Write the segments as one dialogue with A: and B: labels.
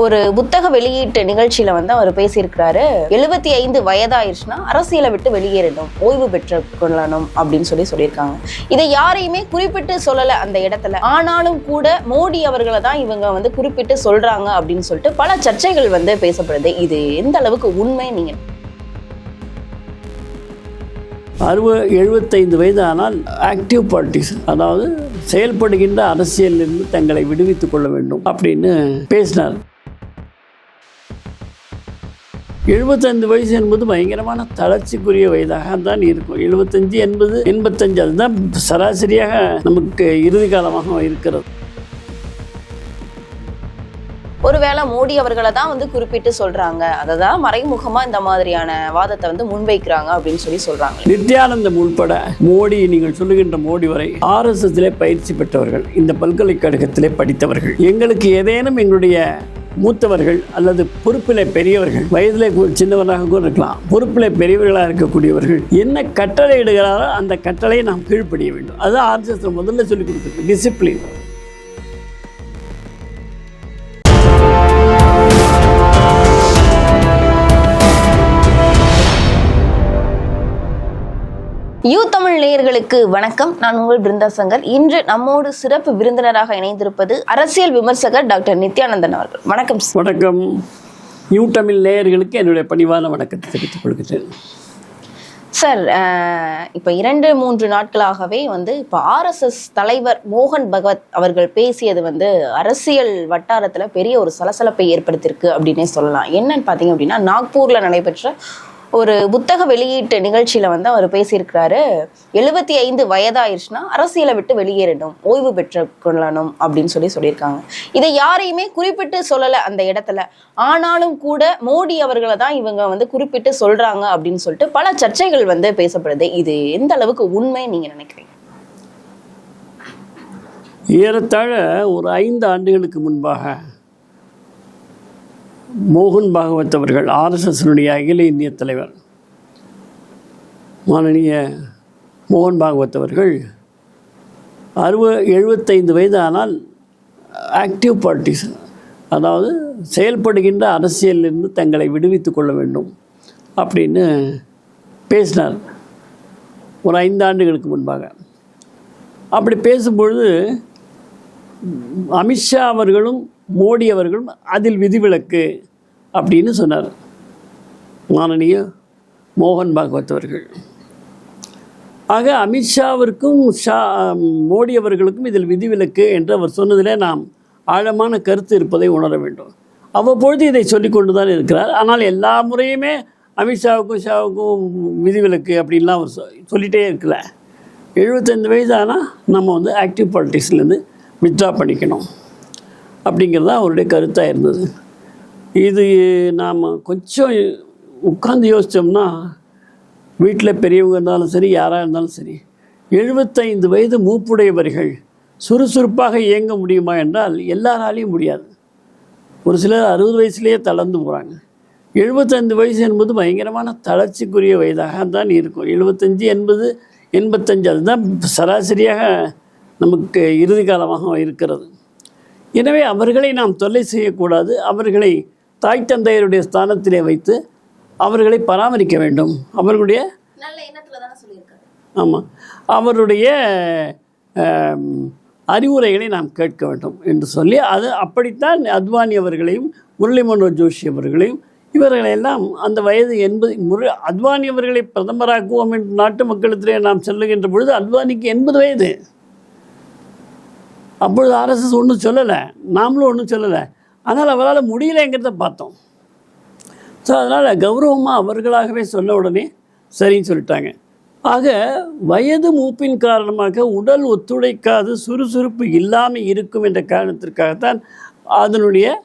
A: ஒரு புத்தக வெளியீட்டு நிகழ்ச்சியில அவர் பேசியிருக்கிறாரு. 75 வயதாயிருச்சுன்னா அரசியலை விட்டு வெளியேறணும், ஓய்வு பெற்று கொள்ளணும் அப்படின்னு சொல்லியிருக்காங்க. இதை யாரையுமே குறிப்பிட்டு சொல்லல அந்த இடத்துல. ஆனாலும் கூட மோடி அவர்களை தான் இவங்க குறிப்பிட்டு சொல்றாங்க அப்படின்னு சொல்லிட்டு பல சர்ச்சைகள் பேசப்படுது. இது எந்த அளவுக்கு உண்மை? நீங்க
B: 75 வயது ஆனால் ஆக்டிவ் பார்ட்டிஸ், அதாவது செயல்படுகின்ற அரசியலிலிருந்து தங்களை விடுவித்துக் கொள்ள வேண்டும் அப்படின்னு பேசினார். 75 வயசு என்பது பயங்கரமான தளர்ச்சிக்குரிய வயதாக தான் இருக்கும். 75, 80, 85 அதுதான் சராசரியாக நமக்கு இறுதி காலமாக இருக்கிறது.
A: ஒருவேளை மோடி அவர்களை தான் குறிப்பிட்டு சொல்றாங்க, அததான் மறைமுகமா இந்த மாதிரியான வாதத்தை முன்வைக்கிறாங்க அப்படின்னு சொல்றாங்க.
B: நித்யானந்தம் உள்பட மோடி, நீங்கள் சொல்லுகின்ற மோடி வரை RSSலே பயிற்சி பெற்றவர்கள், இந்த பல்கலைக்கழகத்திலே படித்தவர்கள். எங்களுக்கு ஏதேனும் எங்களுடைய மூத்தவர்கள் அல்லது பொறுப்பிலே பெரியவர்கள், வயதிலே சின்னவராக கூட இருக்கலாம், பொறுப்பிலே பெரியவர்களாக இருக்கக்கூடியவர்கள் என்ன கட்டளை இடுகிறாரோ அந்த கட்டளையை நாம் கீழ்ப்படிய வேண்டும். அதுதான் RSS முதல்ல சொல்லிக் கொடுக்குறது, டிசிப்ளின்.
A: யூ தமிழ் நேயர்களுக்கு வணக்கம். நான் உங்கள் பிருந்தா சங்கர். இன்று நம்மோடு சிறப்பு விருந்தினராக இணைந்திருப்பது அரசியல் விமர்சகர் டாக்டர் நித்யானந்தன் அவர்கள். வணக்கம்.
B: வணக்கம். யூ தமிழ் நேயர்களுக்கு என்னுடைய பணிவான வணக்கத்தை தெரிவித்துக் கொள்கிறேன்.
A: சார், இப்போ 2-3 நாட்களாகவே இப்போ RSS தலைவர் மோகன் பகவத் அவர்கள் பேசியது அரசியல் வட்டாரத்தில் பெரிய ஒரு சலசலப்பை ஏற்படுத்தியிருக்கு அப்படின்னே சொல்லலாம். என்னன்னு பார்த்தீங்க அப்படின்னா, நாக்பூரில் நடைபெற்ற ஒரு புத்தக வெளியீட்டு நிகழ்ச்சியில அவர் பேசியிருக்கிறாரு. 75 வயதாயிருச்சுன்னா அரசியலை விட்டு வெளியேறணும், ஓய்வு பெற்று கொள்ளணும் அப்படின்னு சொல்லியிருக்காங்க. இதை யாரையுமே குறிப்பிட்டு சொல்லல அந்த இடத்துல. ஆனாலும் கூட மோடி அவர்களை தான் இவங்க குறிப்பிட்டு சொல்றாங்க அப்படின்னு சொல்லிட்டு பல சர்ச்சைகள் பேசப்படுது. இது எந்த அளவுக்கு உண்மை நீங்க நினைக்கிறீங்க?
B: ஏறத்தாழ ஒரு 5 ஆண்டுகளுக்கு முன்பாக மோகன் பாகவத் அவர்கள், RSSனுடைய அகில இந்திய தலைவர் மானனீய மோகன் பாகவத் அவர்கள் 75 வயது ஆனால் ஆக்டிவ் பார்ட்டிஸ், அதாவது செயல்படுகின்ற அரசியலிலிருந்து தங்களை விடுவித்துக் கொள்ள வேண்டும் அப்படின்னு பேசினார் ஒரு 5 ஆண்டுகளுக்கு முன்பாக. அப்படி பேசும்பொழுது அமித்ஷா அவர்களும் மோடி அவர்களும் அதில் விதிவிலக்கு அப்படின்னு சொன்னார் மானனீய மோகன் பாகவத் அவர்கள். ஆக அமித்ஷாவிற்கும் மோடி அவர்களுக்கும் இதில் விதிவிலக்கு என்று அவர் சொன்னதிலே நாம் ஆழமான கருத்து இருப்பதை உணர வேண்டும். அவ்வப்பொழுது இதை சொல்லிக்கொண்டு தான் இருக்கிறார். ஆனால் எல்லா முறையுமே அமித்ஷாவுக்கும் ஷாவுக்கும் விதிவிலக்கு அப்படின்லாம் அவர் சொல்லிகிட்டே இருக்கல. 75 வயது ஆனால் நம்ம ஆக்டிவ் பாலிட்டிக்ஸ்லேருந்து வித்ட்ரா பண்ணிக்கணும் அப்படிங்கிறது தான் அவருடைய கருத்தாக இருந்தது. இது நாம் கொஞ்சம் உட்கார்ந்து யோசித்தோம்னா, வீட்டில் பெரியவங்க இருந்தாலும் சரி, யாராக இருந்தாலும் சரி, 75 வயது மூப்புடையவர்கள் சுறுசுறுப்பாக இயங்க முடியுமா என்றால் எல்லாராலையும் முடியாது. ஒரு சிலர் 60 வயசுலேயே தளர்ந்து போகிறாங்க. 75 வயசு என்பது பயங்கரமான தளர்ச்சிக்குரிய வயதாக தான் இருக்கும். 75, 80, 85 அதுதான் சராசரியாக நமக்கு இறுதி காலமாக இருக்கிறது. எனவே அவர்களை நாம் தொல்லை செய்யக்கூடாது. அவர்களை தாய் தந்தையருடைய ஸ்தானத்திலே வைத்து அவர்களை பராமரிக்க வேண்டும். அவர்களுடைய அவருடைய அறிவுரைகளை நாம் கேட்க வேண்டும் என்று சொல்லி, அது அப்படித்தான் அத்வானி அவர்களையும் முரளி மனோகர் ஜோஷி அவர்களையும் இவர்களெல்லாம் அந்த வயது 80 அத்வானி அவர்களை பிரதமராக்குவோம் என்று நாட்டு மக்களிடத்திலே நாம் செல்லுகின்ற பொழுது அத்வானிக்கு 80 வயது. அப்பொழுது RSS ஒன்றும் சொல்லலை, நாமளும் ஒன்றும் சொல்லலை. ஆனால் அவரால் முடியலைங்கிறத பார்த்தோம். ஸோ அதனால் கௌரவமாக அவர்களாகவே சொன்ன உடனே சரின்னு சொல்லிட்டாங்க. ஆக வயது மூப்பின் காரணமாக உடல் ஒத்துழைக்காது, சுறுசுறுப்பு இல்லாமல் இருக்கும் என்ற காரணத்திற்காகத்தான் அதனுடைய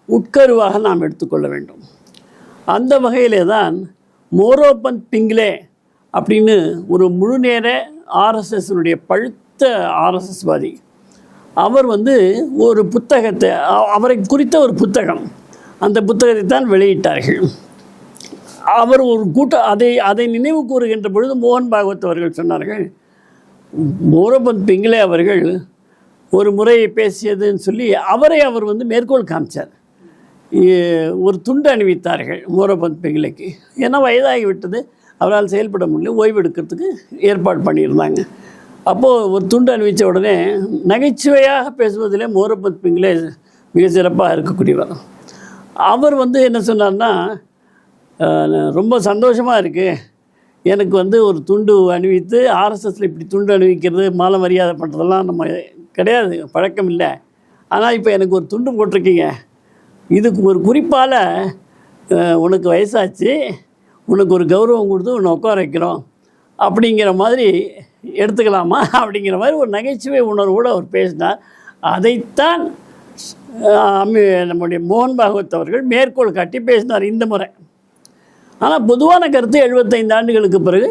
B: உட்கருவாக நாம் எடுத்துக்கொள்ள வேண்டும். அந்த வகையிலே தான் மோரோபந்த் பிங்லே அப்படின்னு ஒரு முழுநேர RSSனுடைய பழுத்த RSSவாதி, அவர் ஒரு புத்தகத்தை, அவரை குறித்த ஒரு புத்தகம், அந்த புத்தகத்தை தான் வெளியிட்டார்கள். அவர் ஒரு அதை நினைவு கூறுகின்ற பொழுது மோகன் பாகவத் அவர்கள் சொன்னார்கள், மோரோபந்த் பிங்லே அவர்கள் ஒரு முறை பேசியதுன்னு சொல்லி அவரை அவர் மேற்கோள் காமிச்சார். ஒரு துண்டு அணிவித்தார்கள் மோரபந்த் பிங்லேக்கு. ஏன்னா வயதாகிவிட்டது, அவரால் செயல்பட முடியல, ஓய்வு எடுக்கிறதுக்கு ஏற்பாடு பண்ணியிருந்தாங்க. அப்போது ஒரு துண்டு அணிவித்த உடனே நகைச்சுவையாக பேசுவதிலே மோரபந்த் பிங்லே மிக சிறப்பாக இருக்கக்கூடியவர். அவர் என்ன சொன்னார்னா, ரொம்ப சந்தோஷமாக இருக்குது, எனக்கு ஒரு துண்டு அணிவித்து, ஆர்எஸ்எஸில் இப்படி துண்டு அணிவிக்கிறது மாலை மரியாதை பண்ணுறதெல்லாம் நம்ம கிடையாது, பழக்கம் இல்லை. ஆனால் இப்போ எனக்கு ஒரு துண்டு போட்டிருக்கீங்க, இதுக்கு ஒரு குறிப்பால் உனக்கு வயசாச்சு, உனக்கு ஒரு கௌரவம் கொடுத்து உன்னை உட்கார வைக்கிறோம் அப்படிங்கிற மாதிரி எடுத்துக்கலாமா அப்படிங்கிற மாதிரி ஒரு நகைச்சுவை உணர்வோடு அவர் பேசினார். அதைத்தான் நம்முடைய மோகன் பாகவத் அவர்கள் மேற்கோள் காட்டி பேசினார் இந்த முறை. ஆனால் பொதுவான கருத்து 75 ஆண்டுகளுக்கு பிறகு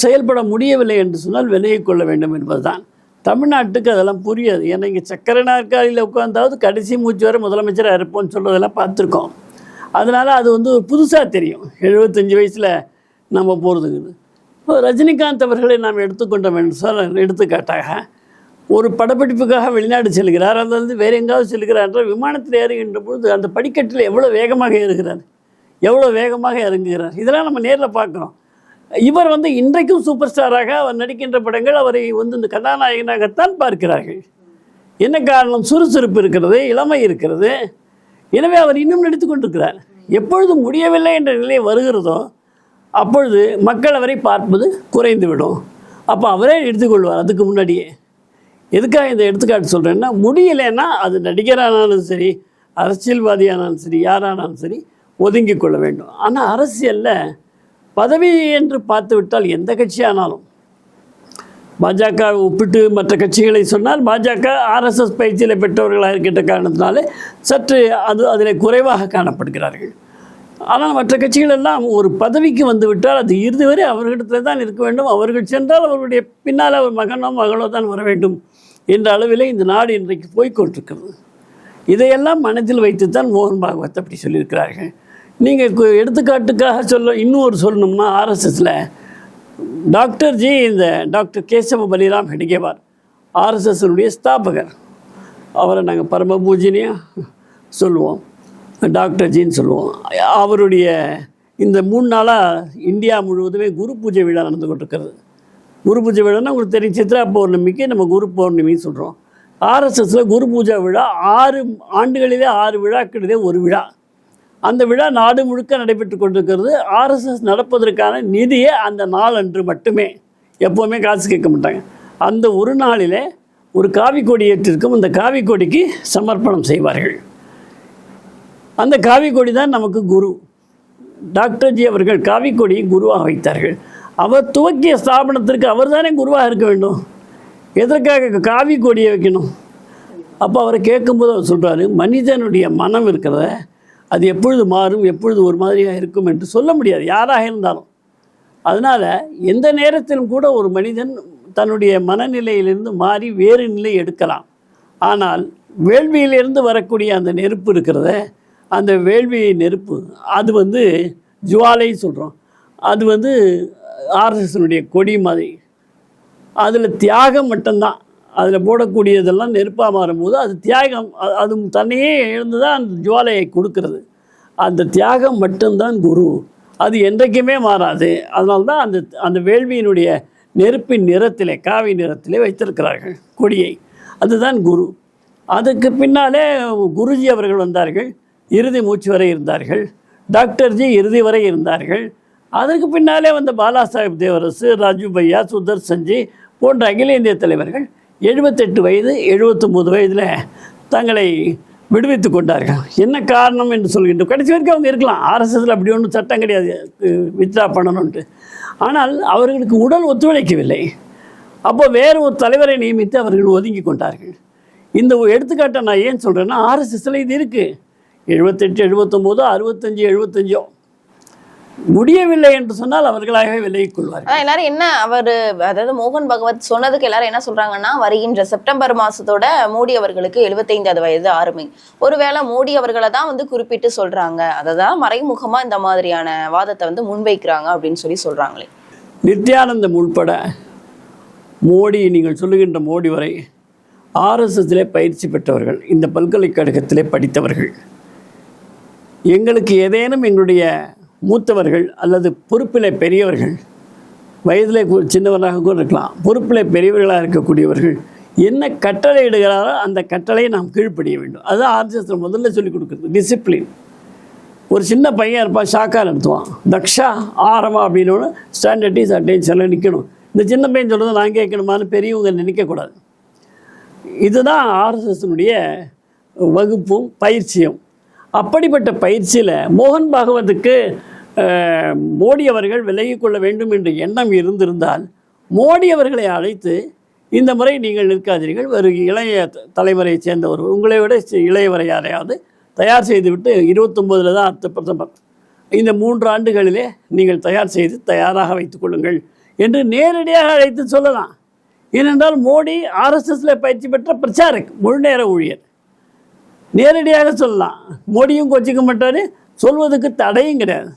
B: செயல்பட முடியவில்லை என்று சொன்னால் விலகிக் கொள்ள வேண்டும் என்பதுதான். தமிழ்நாட்டுக்கு அதெல்லாம் புரியாது. ஏன்னா இங்கே சக்கரை நாற்காலியில் உட்காந்தாவது கடைசி மூச்சு வரை முதலமைச்சராக இருப்போம்னு சொல்கிறதெல்லாம் பார்த்துருக்கோம். அதனால் அது ஒரு புதுசாக தெரியும். 75 வயசில் நம்ம போகிறதுங்குது. இப்போ ரஜினிகாந்த் அவர்களை நாம் எடுத்துக்கொண்டோம் என்று சொன்னால், எடுத்துக்காட்டாக ஒரு படப்பிடிப்புக்காக வெளிநாடு செல்கிறார், அது வேறு எங்காவது செல்கிறார் என்ற விமானத்தில் ஏறுகின்ற பொழுது அந்த படிக்கட்டில் எவ்வளோ வேகமாக ஏறுகிறார், எவ்வளோ வேகமாக இறங்குகிறார், இதெல்லாம் நம்ம நேரில் பார்க்குறோம். இவர் இன்றைக்கும் சூப்பர் ஸ்டாராக அவர் நடிக்கின்ற படங்கள் அவரை இந்த கதாநாயகனாகத்தான் பார்க்கிறார்கள். என்ன காரணம்? சுறுசுறுப்பு இருக்கிறது, இளமை இருக்கிறது. எனவே அவர் இன்னும் நடித்து கொண்டிருக்கிறார். எப்பொழுது முடியவில்லை என்ற நிலை வருகிறதோ அப்பொழுது மக்கள் அவரை பார்ப்பது குறைந்துவிடும். அப்போ அவரே எடுத்துக்கொள்வார். அதுக்கு முன்னாடியே எதுக்காக இந்த எடுத்துக்காட்டு சொல்கிறேன்னா, முடியலைன்னா அது நடிகரானாலும் சரி, அரசியல்வாதியானாலும் சரி, யாரானாலும் சரி ஒதுங்கி கொள்ள வேண்டும். ஆனால் அரசியலில் பதவி என்று பார்த்து விட்டால் எந்த கட்சியானாலும், பாஜக ஒப்பிட்டு மற்ற கட்சிகளை சொன்னால், பாஜக ஆர்எஸ்எஸ் பயிற்சியில் பெற்றவர்களாக இருக்கின்ற காரணத்தினாலே சற்று அதில் குறைவாக காணப்படுகிறார்கள். ஆனால் மற்ற கட்சிகள் எல்லாம் ஒரு பதவிக்கு வந்துவிட்டால் அது இறுதி வரை அவர்களிடத்தில் தான் இருக்க வேண்டும். அவர்கள் சென்றால் அவர்களுடைய பின்னால் அவர் மகனோ மகளோ தான் வர வேண்டும் என்ற அளவிலே இந்த நாடு இன்றைக்கு போய்கொண்டிருக்கிறது. இதையெல்லாம் மனதில் வைத்துத்தான் மோகன் பாகவத் அப்படி சொல்லியிருக்கிறார்கள். நீங்கள் எடுத்துக்காட்டுக்காக இன்னொரு சொல்லணும்னா, ஆர்எஸ்எஸில் டாக்டர் ஜி, இந்த டாக்டர் கேசவ பலிராம் ஹெட்கேவார் ஆர்எஸ்எஸ்னுடைய ஸ்தாபகர். அவரை நாங்கள் பரம பூஜனியாக சொல்லுவோம், டாக்டர் ஜின்னு சொல்லுவோம். அவருடைய இந்த 3 நாளாக இந்தியா முழுவதுமே குரு பூஜை விழா நடந்து கொண்டிருக்கிறது. குரு பூஜை விழான்னா உங்களுக்கு தெரியும், சித்ரா பௌர்ணமிக்கு நம்ம குரு பௌர்ணமின்னு சொல்கிறோம். ஆர்எஸ்எஸில் குரு பூஜை விழா 6 ஆண்டுகளிலே 6 விழாக்களிலே ஒரு விழா. அந்த விழா நாடு முழுக்க நடைபெற்று கொண்டிருக்கிறது. ஆர்எஸ்எஸ் நடப்பதற்கான நிதியை அந்த நாள் அன்று மட்டுமே, எப்போவுமே காசு கேட்க மாட்டாங்க, அந்த ஒரு நாளிலே ஒரு காவி கொடி ஏற்றிருக்கும். அந்த காவி கொடிக்கு சமர்ப்பணம் செய்வார்கள். அந்த காவி கொடி தான் நமக்கு குரு. டாக்டர் ஜி அவர்கள் காவி கொடியை குருவாக வைத்தார்கள். அவர் துவக்கிய ஸ்தாபனத்திற்கு அவர் தானே குருவாக இருக்க வேண்டும். எதற்காக காவி கொடியை வைக்கணும்? அப்போ அவரை கேட்கும்போது அவர் சொல்கிறாரு, மனிதனுடைய மனம் இருக்கிறத அது எப்பொழுது மாறும், எப்பொழுது ஒரு மாதிரியாக இருக்கும் என்று சொல்ல முடியாது, யாராக இருந்தாலும். அதனால் எந்த நேரத்திலும் கூட ஒரு மனிதன் தன்னுடைய மனநிலையிலிருந்து மாறி வேறு நிலை எடுக்கலாம். ஆனால் வேள்வியிலிருந்து வரக்கூடிய அந்த நெருப்பு இருக்கிறத, அந்த வேள்வி நெருப்பு அது ஜுவாலை சொல்கிறோம். அது ஆர்எஸ்எஸ்னுடைய கொடி மாதிரி. அதில் தியாகம் மட்டும்தான், அதில் போடக்கூடியதெல்லாம் நெருப்பாக மாறும்போது அது தியாகம், அது தன்னையே எழுந்து தான் அந்த ஜுவாலையை கொடுக்கிறது. அந்த தியாகம் மட்டும்தான் குரு. அது என்றைக்குமே மாறாது. அதனால்தான் அந்த வேள்வியினுடைய நெருப்பின் நிறத்திலே, காவி நிறத்திலே வைத்திருக்கிறார்கள் கொடியை. அதுதான் குரு. அதுக்கு பின்னாலே குருஜி அவர்கள் வந்தார்கள், இறுதி மூச்சு வரை இருந்தார்கள். டாக்டர்ஜி இறுதி வரை இருந்தார்கள். அதற்கு பின்னாலே வந்த பாலா சாஹேப் தேவரசு, ராஜு பையா, சுதர்சன்ஜி போன்ற அகில இந்திய தலைவர்கள் 78 வயது 79 வயதில் தங்களை விடுவித்து கொண்டார்கள். என்ன காரணம் என்று சொல்கின்ற, கடைசி வரைக்கும் அவங்க இருக்கலாம். ஆர்எஸ்எஸில் அப்படி ஒன்றும் சட்டம் கிடையாது வித்ரா பண்ணணுன்ட்டு. ஆனால் அவர்களுக்கு உடல் ஒத்துழைக்கவில்லை. அப்போ வேறு ஒரு தலைவரை நியமித்து அவர்கள் ஒதுங்கி கொண்டார்கள். இந்த எடுத்துக்காட்டை நான் ஏன் சொல்கிறேன்னா, ஆர்எஸ்எஸில் இது இருக்குது. 78, 79, 65, 75 முடியவில்லை என்று சொன்னால் அவர்களாகவே விலகிக் கொள்வார்கள்.
A: எல்லாரும் என்ன அவர், அதாவது மோகன் பகவத் சொன்னதுக்கு எல்லாரும் என்ன சொல்றாங்கன்னா, வருகின்ற செப்டம்பர் மாசத்தோட மோடி அவர்களுக்கு 75வது வயது ஆறுமை. ஒருவேளை மோடி அவர்களை தான் குறிப்பிட்டு சொல்றாங்க, அததான் மறைமுகமா இந்த மாதிரியான வாதத்தை முன்வைக்கிறாங்க அப்படின்னு சொல்றாங்களே.
B: நித்யானந்தம் உள்பட மோடி, நீங்கள் சொல்லுகின்ற மோடி வரை ஆர்எஸ்எஸ்லே பயிற்சி பெற்றவர்கள், இந்த பல்கலைக்கழகத்திலே படித்தவர்கள். எங்களுக்கு ஏதேனும் எங்களுடைய மூத்தவர்கள் அல்லது பொறுப்பிலே பெரியவர்கள், வயதிலே சின்னவராக கூட இருக்கலாம், பொறுப்பிலே பெரியவர்களாக இருக்கக்கூடியவர்கள் என்ன கட்டளை இடுகிறாரோ அந்த கட்டளையை நாம் கீழ்ப்படிய வேண்டும். அதுதான் ஆர்எஸ்எஸ் முதல்ல சொல்லிக் கொடுக்குறது, டிசிப்ளின். ஒரு சின்ன பையன் இருப்பான், ஷாக்கா நடத்துவான், தக்ஷா ஆரமா அப்படின்னு ஸ்டாண்டர்ட் இஸ் அட்டென்ஷனில் நிற்கணும். இந்த சின்ன பையன் சொல்கிறது நான் கேட்கணுமான்னு பெரியவங்க நினைக்கக்கூடாது. இதுதான் ஆர்எஸ்எஸ்னுடைய வகுப்பும் பயிற்சியும். அப்படிப்பட்ட பயிற்சியில் மோகன் பாகவத்துக்கு மோடி அவர்கள் விலகிக் கொள்ள வேண்டும் என்ற எண்ணம் இருந்திருந்தால் மோடி அவர்களை அழைத்து இந்த முறை நீங்கள் நிற்காதீர்கள், ஒரு இளைய தலைவரை சேர்ந்தவர், உங்களை விட இளையவரை யாரையாவது தயார் செய்துவிட்டு 29 தான் அடுத்த பிரதமர், இந்த 3 ஆண்டுகளிலே நீங்கள் தயார் செய்து தயாராக வைத்துக் கொள்ளுங்கள் என்று நேரடியாக அழைத்து சொல்லலாம். ஏனென்றால் மோடி ஆர்எஸ்எஸில் பயிற்சி பெற்ற பிரச்சாரக், முழு நேர ஊழியர். நேரடியாக சொல்லலாம். மோடியும் கொச்சிக்க மாட்டார், சொல்வதுக்கு தடையும் கிடையாது.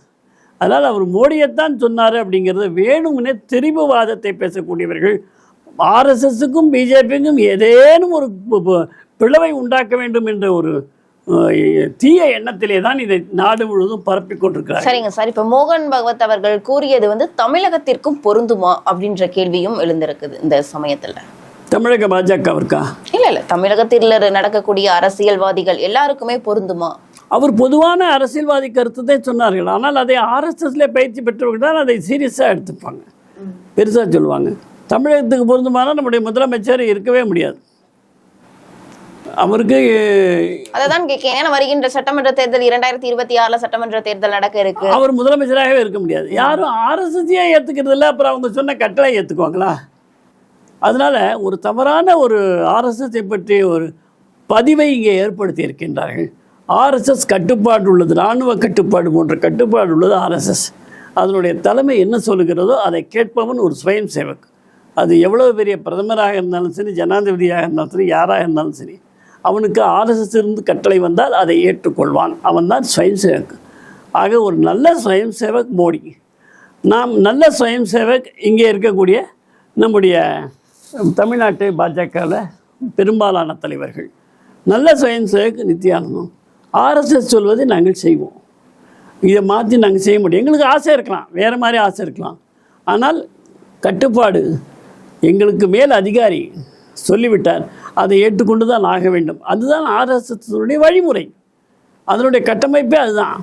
B: அதனால் அவர் மோடியைத்தான் சொன்னார் அப்படிங்கிறத வேணும்னே திரிபுவாதத்தை பேசக்கூடியவர்கள் ஆர்எஸ்எஸுக்கும் பிஜேபிக்கும் ஏதேனும் ஒரு பிளவை உண்டாக்க வேண்டும் என்ற ஒரு தீய எண்ணத்திலே தான் இதை நாடு முழுவதும் பரப்பிக் கொண்டிருக்கிறார்.
A: சரிங்க சார், இப்போ மோகன் பகவத் அவர்கள் கூறியது தமிழகத்திற்கும் பொருந்துமா அப்படின்ற கேள்வியும் எழுந்திருக்குது இந்த சமயத்துல.
B: தமிழக பாஜகவிற்கா?
A: இல்ல தமிழகத்தில் நடக்கக்கூடிய அரசியல்வாதிகள் எல்லாருக்குமே பொருந்துமா?
B: அவர் பொதுவான அரசியல்வாதி கருத்து தான் சொன்னார்கள். ஆனால் அதை ஆர்எஸ்எஸ்ல பயிற்சி பெற்றவர்கள் தான் அதை சீரியஸாக எடுத்துப்பாங்க, பெருசாக சொல்லுவாங்க. தமிழகத்துக்கு பொருந்துமானா நம்முடைய முதலமைச்சர் இருக்கவே முடியாது. அவருக்கு
A: அதான் கேட்கேன். ஏன்னா வருகின்ற சட்டமன்ற தேர்தல் 2026 சட்டமன்ற தேர்தல் நடக்க இருக்கு.
B: அவர் முதலமைச்சராகவே இருக்க முடியாது. யாரும் ஆர்எஸ்எஸ்ஸையே ஏற்றுக்கிறது இல்லை, அப்புறம் அவங்க சொன்ன கட்டளை ஏற்றுக்குவாங்களா? அதனால ஒரு தவறான ஒரு ஆர்எஸ்எஸ்ஸை பற்றிய ஒரு பதிவை இங்கே ஏற்படுத்தி இருக்கின்றார்கள். ஆர்எஸ்எஸ் கட்டுப்பாடு உள்ளது, இராணுவ கட்டுப்பாடு போன்ற கட்டுப்பாடு உள்ளது ஆர்எஸ்எஸ். அதனுடைய தலைமை என்ன சொல்லுகிறதோ அதை கேட்பவன் ஒரு ஸ்வயம் சேவக். அது எவ்வளவு பெரிய பிரதமராக இருந்தாலும் சரி, ஜனாதிபதியாக இருந்தாலும் சரி, யாராக இருந்தாலும் சரி, அவனுக்கு ஆர்எஸ்எஸ் இருந்து கட்டளை வந்தால் அதை ஏற்றுக்கொள்வான். அவன் தான் ஸ்வயம் சேவக். ஆக ஒரு நல்ல ஸ்வயம் சேவக் மோடி. நாம் நல்ல ஸ்வயம் சேவக் இங்கே இருக்கக்கூடிய நம்முடைய தமிழ்நாட்டு பாஜகவில் பெரும்பாலான தலைவர்கள். நல்ல ஸ்வயம் சேவக் நித்யானந்தம். ஆர்எஸ்எஸ் சொல்வதை நாங்கள் செய்வோம், இதை மாற்றி நாங்கள் செய்ய முடியும். எங்களுக்கு ஆசை இருக்கலாம், வேறு மாதிரி ஆசை இருக்கலாம். ஆனால் கட்டுப்பாடு எங்களுக்கு மேல் அதிகாரி சொல்லிவிட்டார், அதை ஏற்றுக்கொண்டு தான் ஆக வேண்டும். அதுதான் ஆர்எஸ்எஸ்னுடைய வழிமுறை, அதனுடைய கட்டமைப்பே அதுதான்.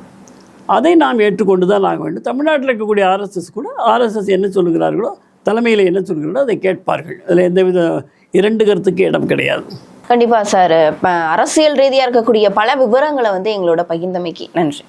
B: அதை நாம் ஏற்றுக்கொண்டு தான் ஆக வேண்டும். தமிழ்நாட்டில் இருக்கக்கூடிய ஆர்எஸ்எஸ் கூட ஆர்எஸ்எஸ் என்ன சொல்லுகிறார்களோ, தலைமையில் என்ன சொல்கிறார்களோ அதை கேட்பார்கள். அதில் எந்தவித இரண்டு கருத்துக்கு இடம் கிடையாது.
A: கண்டிப்பா சார், அரசியல் ரீதியா இருக்கக்கூடிய பல விவரங்களை எங்களோட பகிர்ந்தமைக்கு நன்றி.